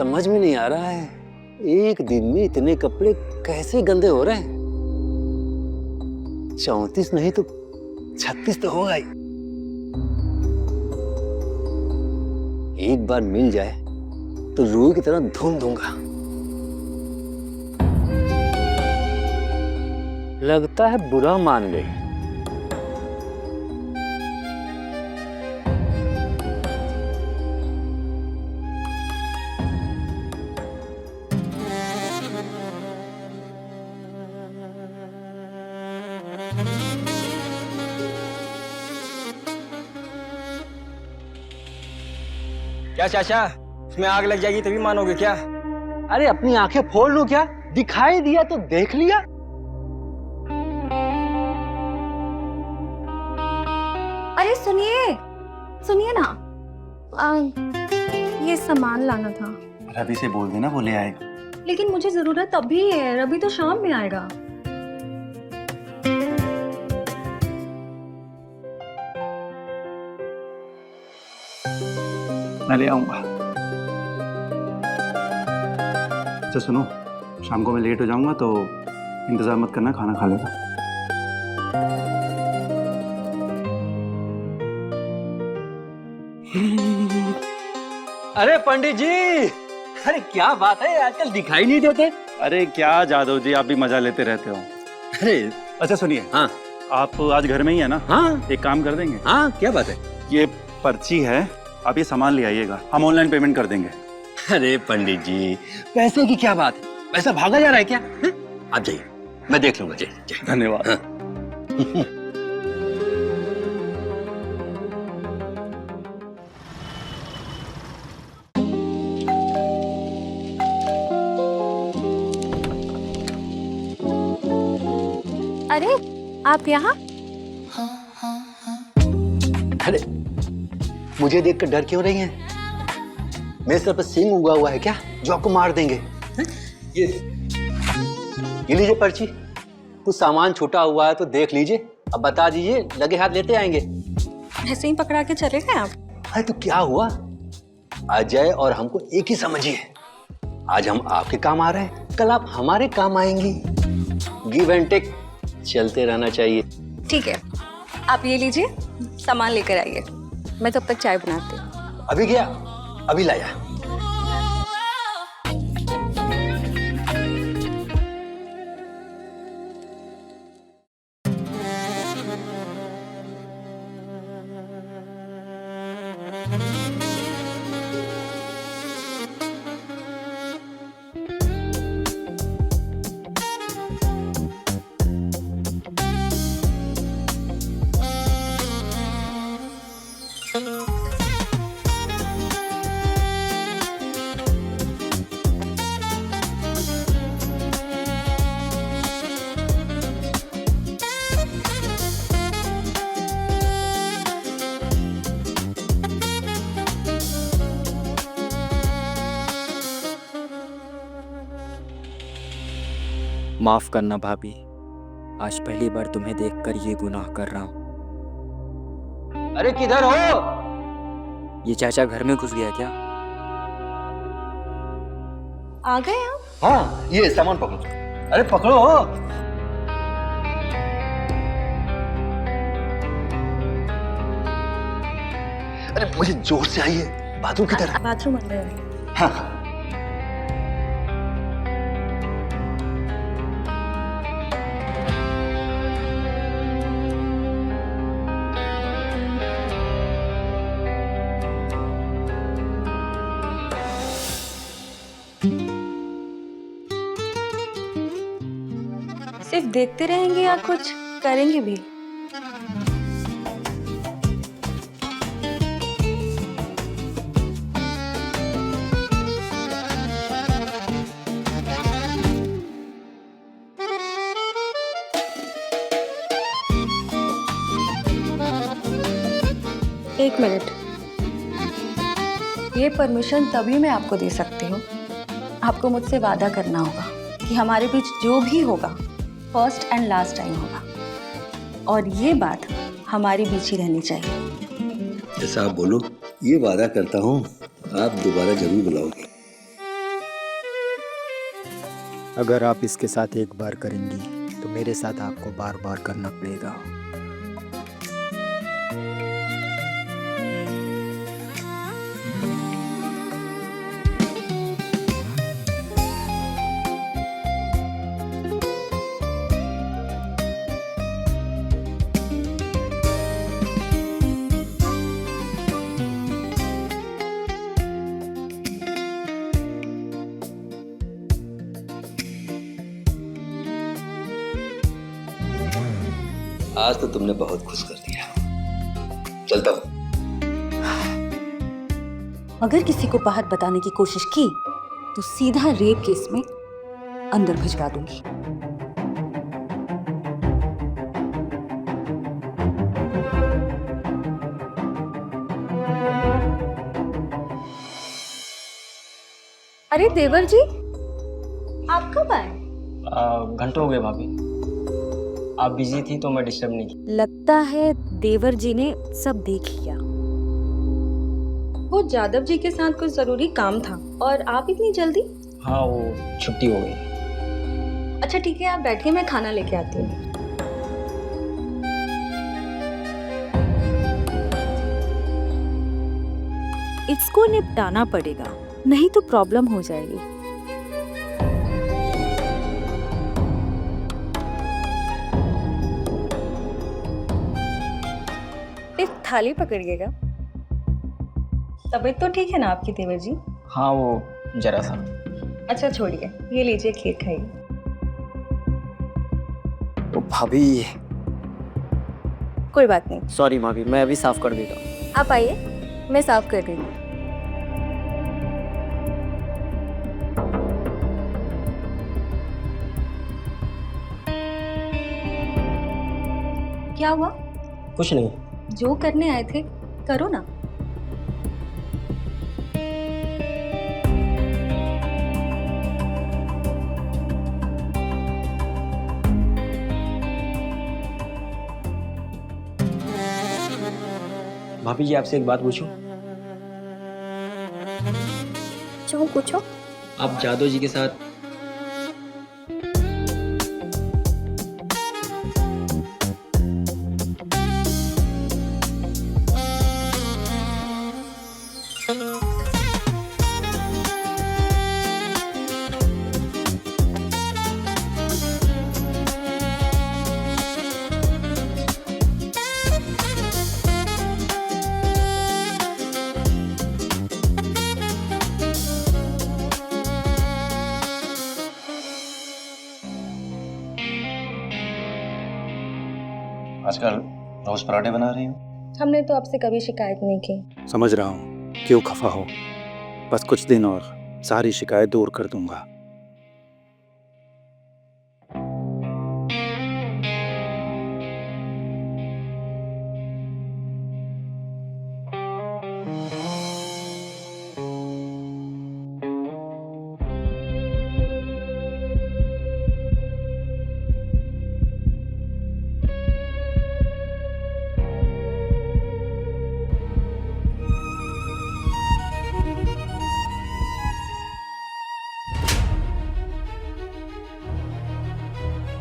समझ में नहीं आ रहा है, एक दिन में इतने कपड़े कैसे गंदे हो रहे हैं। 34 नहीं तो 36 तो होगा ही। एक बार मिल जाए तो रूह की तरह धूम दूंगा। लगता है बुरा मान गई। क्या चाचा, इसमें आग लग जाएगी तभी मानोगे क्या? अरे अपनी आंखें फोड़ लूं क्या? दिखाई दिया तो देख लिया। अरे सुनिए सुनिए ना, ये सामान लाना था। रवि से बोल देना, वो ले आएगा। लेकिन मुझे जरूरत अभी है, रवि तो शाम में आएगा। मैं ले आऊंगा। अच्छा सुनो, शाम को मैं लेट हो जाऊंगा तो इंतजार मत करना, खाना खा लेगा। अरे पंडित जी, अरे क्या बात है, आजकल दिखाई नहीं देते। अरे क्या जादव जी, आप भी मजा लेते रहते हो। अरे अच्छा सुनिए, हाँ आप आज घर में ही है ना? हाँ एक काम कर देंगे? हाँ, क्या बात है? ये पर्ची है, आप ये सामान ले आइएगा, हम ऑनलाइन पेमेंट कर देंगे। अरे पंडित जी, पैसे की क्या बात है? पैसा भागा जा रहा है क्या? आप जाइए, मैं देख लूंगा। जय धन्यवाद। हाँ। अरे आप यहाँ? अरे मुझे देखकर डर क्यों रही हैं? मेरे सर पर सिंह उगा हुआ है क्या जो आपको मार देंगे? ये लीजिए पर्ची। कुछ सामान छूटा हुआ है तो देख लीजिए, अब बता दीजिए, लगे हाथ लेते आएंगे। ऐसे ही पकड़ा के चले गए आप? अरे तो क्या हुआ, अजय और हमको एक ही समझिए। आज हम आपके काम आ रहे हैं, कल आप हमारे काम आएंगी। गिव एंड टेक चलते रहना चाहिए। ठीक है, आप ये लीजिए, सामान लेकर आइए, मैं तब तक चाय बनाती हूँ। अभी गया, अभी लाया। माफ करना भाभी, आज पहली बार तुम्हें देखकर ये गुनाह कर रहा हूँ। अरे किधर हो? ये चाचा घर में घुस गया क्या? आ गए आप? हाँ, ये सामान पकड़ो। अरे पकड़ो। अरे मुझे जोर से आइए। बाथरूम किधर है? बाथरूम अंदर है। हाँ। सिर्फ देखते रहेंगे या कुछ करेंगे भी? एक मिनट, ये परमिशन तभी मैं आपको दे सकती हूँ, आपको मुझसे वादा करना होगा कि हमारे बीच जो भी होगा फर्स्ट एंड लास्ट टाइम होगा, और ये बात हमारे बीच ही रहनी चाहिए। जैसा आप बोलो, ये वादा करता हूँ आप दोबारा जरूर बुलाओगे। अगर आप इसके साथ एक बार करेंगी तो मेरे साथ आपको बार बार करना पड़ेगा। आज तो तुमने बहुत खुश कर दिया। चलता हूं। अगर किसी को बात बताने की कोशिश की तो सीधा रेप केस में अंदर भिजवा दूंगी। अरे देवर जी, आप कब आए? घंटों हो गए भाभी। आप बिजी थी तो मैं डिस्टर्ब नहीं की। लगता है देवर जी ने सब देख लिया। वो जादव जी के साथ कुछ जरूरी काम था और आप इतनी जल्दी? हाँ, वो छुट्टी हो गई। अच्छा ठीक है, आप बैठिए, मैं खाना लेके आती हूँ। इसको निपटाना पड़ेगा, नहीं तो प्रॉब्लम हो जाएगी। एक थाली पकड़िएगा। तबीयत तो ठीक है ना आपकी देवर जी? हाँ, वो जरा सा। अच्छा छोड़िए, ये लीजिए, खीर खाइए। तो भाभी, कोई बात नहीं, सॉरी भाभी, मैं अभी साफ कर देता हूँ। आप आइए, मैं साफ कर रही हूँ। क्या हुआ? कुछ नहीं। जो करने आए थे करो ना। भाभी जी, आपसे एक बात पूछूं? जो पूछो। आप जादव जी के साथ आजकल रोज पराठे बना रही हो? हमने तो आपसे कभी शिकायत नहीं की। समझ रहा हूँ, क्यों खफा हो। बस कुछ दिन और सारी शिकायत दूर कर दूंगा।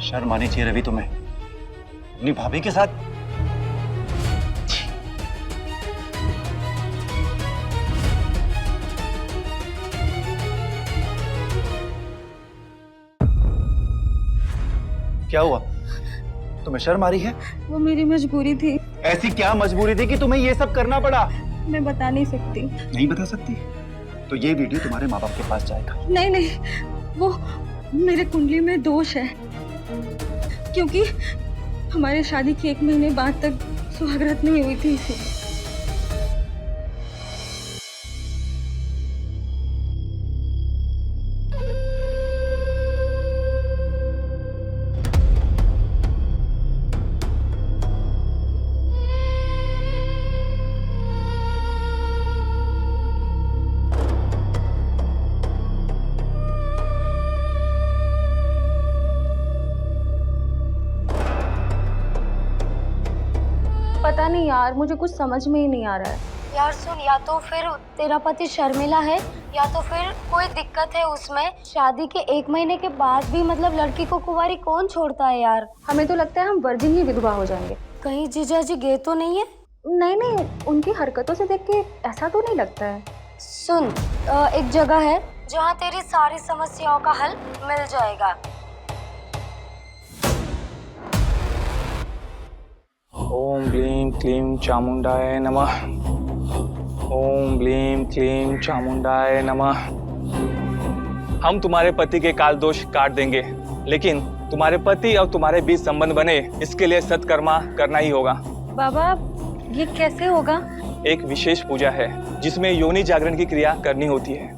शर्म आनी चाहिए रवि तुम्हें, अपनी भाभी के साथ। क्या हुआ? तुम्हें शर्म आ रही है? वो मेरी मजबूरी थी। ऐसी क्या मजबूरी थी कि तुम्हें ये सब करना पड़ा? मैं बता नहीं सकती। नहीं बता सकती? तो ये वीडियो तुम्हारे माँ बाप के पास जाएगा। नहीं नहीं, वो मेरे कुंडली में दोष है, क्योंकि हमारे शादी के 1 महीने बाद तक सुहागरात नहीं हुई थी। इसी पता नहीं यार, मुझे कुछ समझ में ही नहीं आ रहा है। यार सुन, या तो फिर तेरा पति शर्मिला है या तो फिर कोई दिक्कत है उसमें। शादी के 1 महीने के बाद भी मतलब लड़की को कुंवारी कौन छोड़ता है यार। हमें तो लगता है हम वर्जिन ही विधवा हो जाएंगे। कहीं जीजा जी गे तो नहीं है? नहीं नहीं, उनकी हरकतों से देख के ऐसा तो नहीं लगता है। सुन, एक जगह है जहाँ तेरी सारी समस्याओं का हल मिल जाएगा। ओम ब्लीम क्लीम चामुंडाय नमः। ओम ब्लीम क्लीम चामुंडाय नमः। हम तुम्हारे पति के काल दोष काट देंगे, लेकिन तुम्हारे पति और तुम्हारे बीच संबंध बने, इसके लिए सत्कर्मा करना ही होगा। बाबा ये कैसे होगा? एक विशेष पूजा है जिसमें योनि जागरण की क्रिया करनी होती है,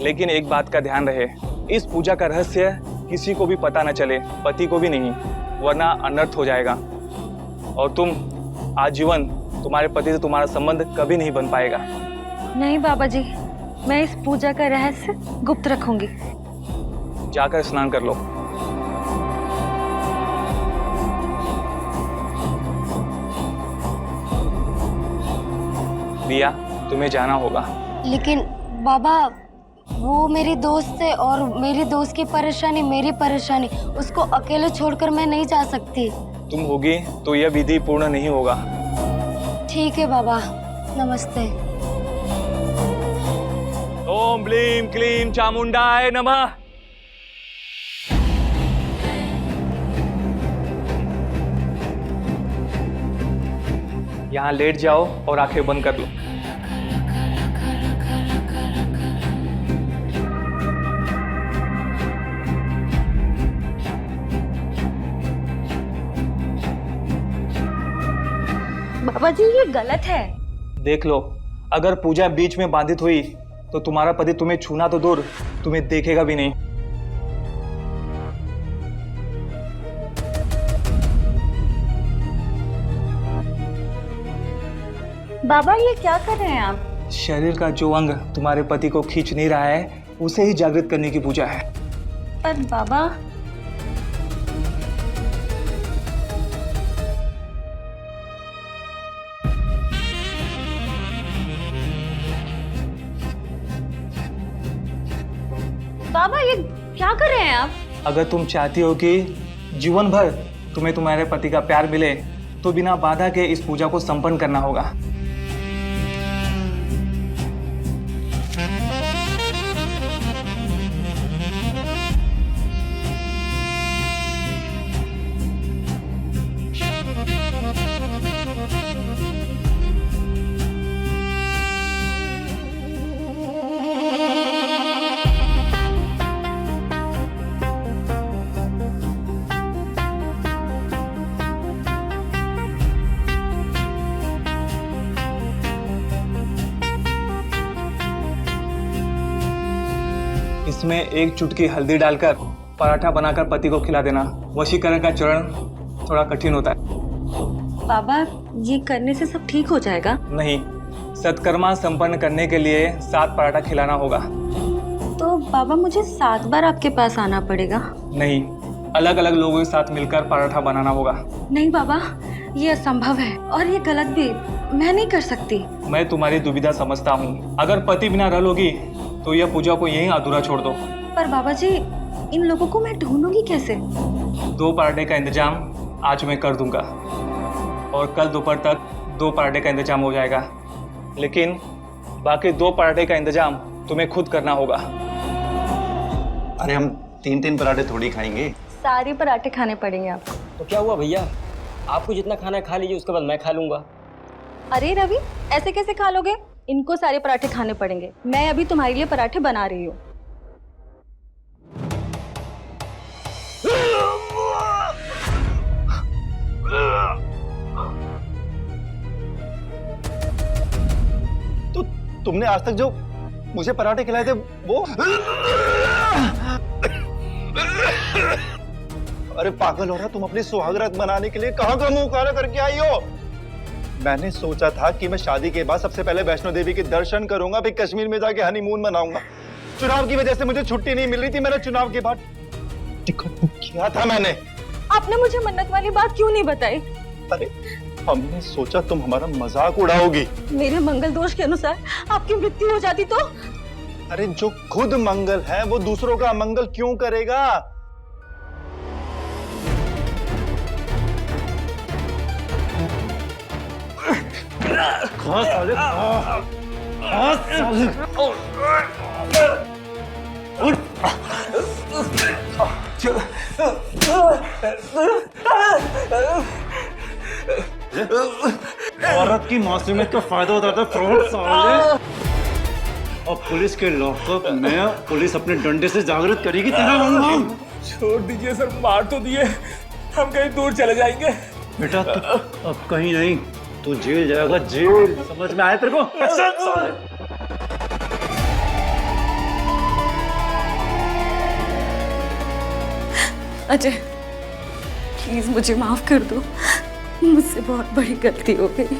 लेकिन एक बात का ध्यान रहे, इस पूजा का रहस्य किसी को भी पता न चले, पति को भी नहीं, वरना अनर्थ हो जाएगा और तुम आजीवन तुम्हारे पति से तुम्हारा संबंध कभी नहीं बन पाएगा। नहीं बाबा जी, मैं इस पूजा का रहस्य गुप्त रखूंगी। जाकर स्नान कर लो। दिया, तुम्हें जाना होगा। लेकिन बाबा, वो मेरी दोस्त है और मेरी दोस्त की परेशानी मेरी परेशानी, उसको अकेले छोड़कर मैं नहीं जा सकती। तुम होगी तो यह विधि पूर्ण नहीं होगा। ठीक है बाबा, नमस्ते। ओम ब्लीम क्लीम चामुंडाय नमः। यहाँ लेट जाओ और आंखें बंद कर लो। बाबा जी ये गलत है। देख लो, अगर पूजा बीच में बाधित हुई तो तुम्हारा पति तुम्हें छूना तो दूर, तुम्हें देखेगा भी नहीं। बाबा ये क्या कर रहे हैं आप? शरीर का जो अंग तुम्हारे पति को खींच नहीं रहा है, उसे ही जागृत करने की पूजा है। पर बाबा बाबा ये क्या कर रहे हैं आप? अगर तुम चाहती हो कि जीवन भर तुम्हें तुम्हारे पति का प्यार मिले, तो बिना बाधा के इस पूजा को संपन्न करना होगा। इसमें एक चुटकी हल्दी डालकर पराठा बनाकर पति को खिला देना। वशीकरण का चरण थोड़ा कठिन होता है। बाबा ये करने से सब ठीक हो जाएगा? नहीं, सत्कर्मा संपन्न करने के लिए 7 पराठा खिलाना होगा। तो बाबा मुझे 7 बार आपके पास आना पड़ेगा? नहीं, अलग अलग लोगों के साथ मिलकर पराठा बनाना होगा। नहीं बाबा, ये असंभव है और ये गलत भी, मैं नहीं कर सकती। मैं तुम्हारी दुविधा समझता हूँ। अगर पति बिना रह लोगी तो यह पूजा को यहीं अधूरा छोड़ दो। पर बाबा जी इन लोगों को मैं ढूंढूंगी कैसे? 2 पराठे का इंतजाम आज मैं कर दूंगा और कल दोपहर तक 2 पराठे का इंतजाम हो जाएगा, लेकिन बाकी 2 पराठे का इंतजाम तुम्हें खुद करना होगा। अरे हम 3-3 पराठे थोड़ी खाएंगे। सारे पराठे खाने पड़ेंगे आपको। तो क्या हुआ भैया, आपको जितना खाना खा लीजिए, उसके बाद मैं खा लूंगा। अरे रवि, ऐसे कैसे खा लोगे? इनको सारे पराठे खाने पड़ेंगे। मैं अभी तुम्हारे लिए पराठे बना रही हूँ। तो तुमने आज तक जो मुझे पराठे खिलाए थे वो? अरे पागल हो रहा, तुम अपनी सुहागरात मनाने के लिए कहाँ का मुंह काला करके आई हो? मैंने सोचा था कि मैं शादी के बाद सबसे पहले वैष्णो देवी के दर्शन करूंगा, फिर कश्मीर में जाके हनीमून मनाऊंगा। चुनाव की वजह से मुझे छुट्टी नहीं मिल रही थी। मैंने चुनाव के बाद टिकट बुक किया था मैंने। आपने मुझे मन्नत वाली बात क्यों नहीं बताई? अरे हमने सोचा तुम हमारा मजाक उड़ाओगी। मेरे मंगल दोष के अनुसार आपकी मृत्यु हो जाती तो? अरे जो खुद मंगल है वो दूसरों का अमंगल क्यों करेगा? औरत की मासूमियत का फायदा उठाता फ्रॉड साले। अब पुलिस के लॉकअप में पुलिस अपने डंडे से जागृत करेगी तेरा। छोड़ दीजिए सर, मार तो दिए, हम कहीं दूर चले जाएंगे। बेटा तू अब कहीं नहीं, तू जेल जाएगा, जेल। समझ में आया तेरे को? अजय प्लीज मुझे माफ कर दो, मुझसे बहुत बड़ी गलती हो गई।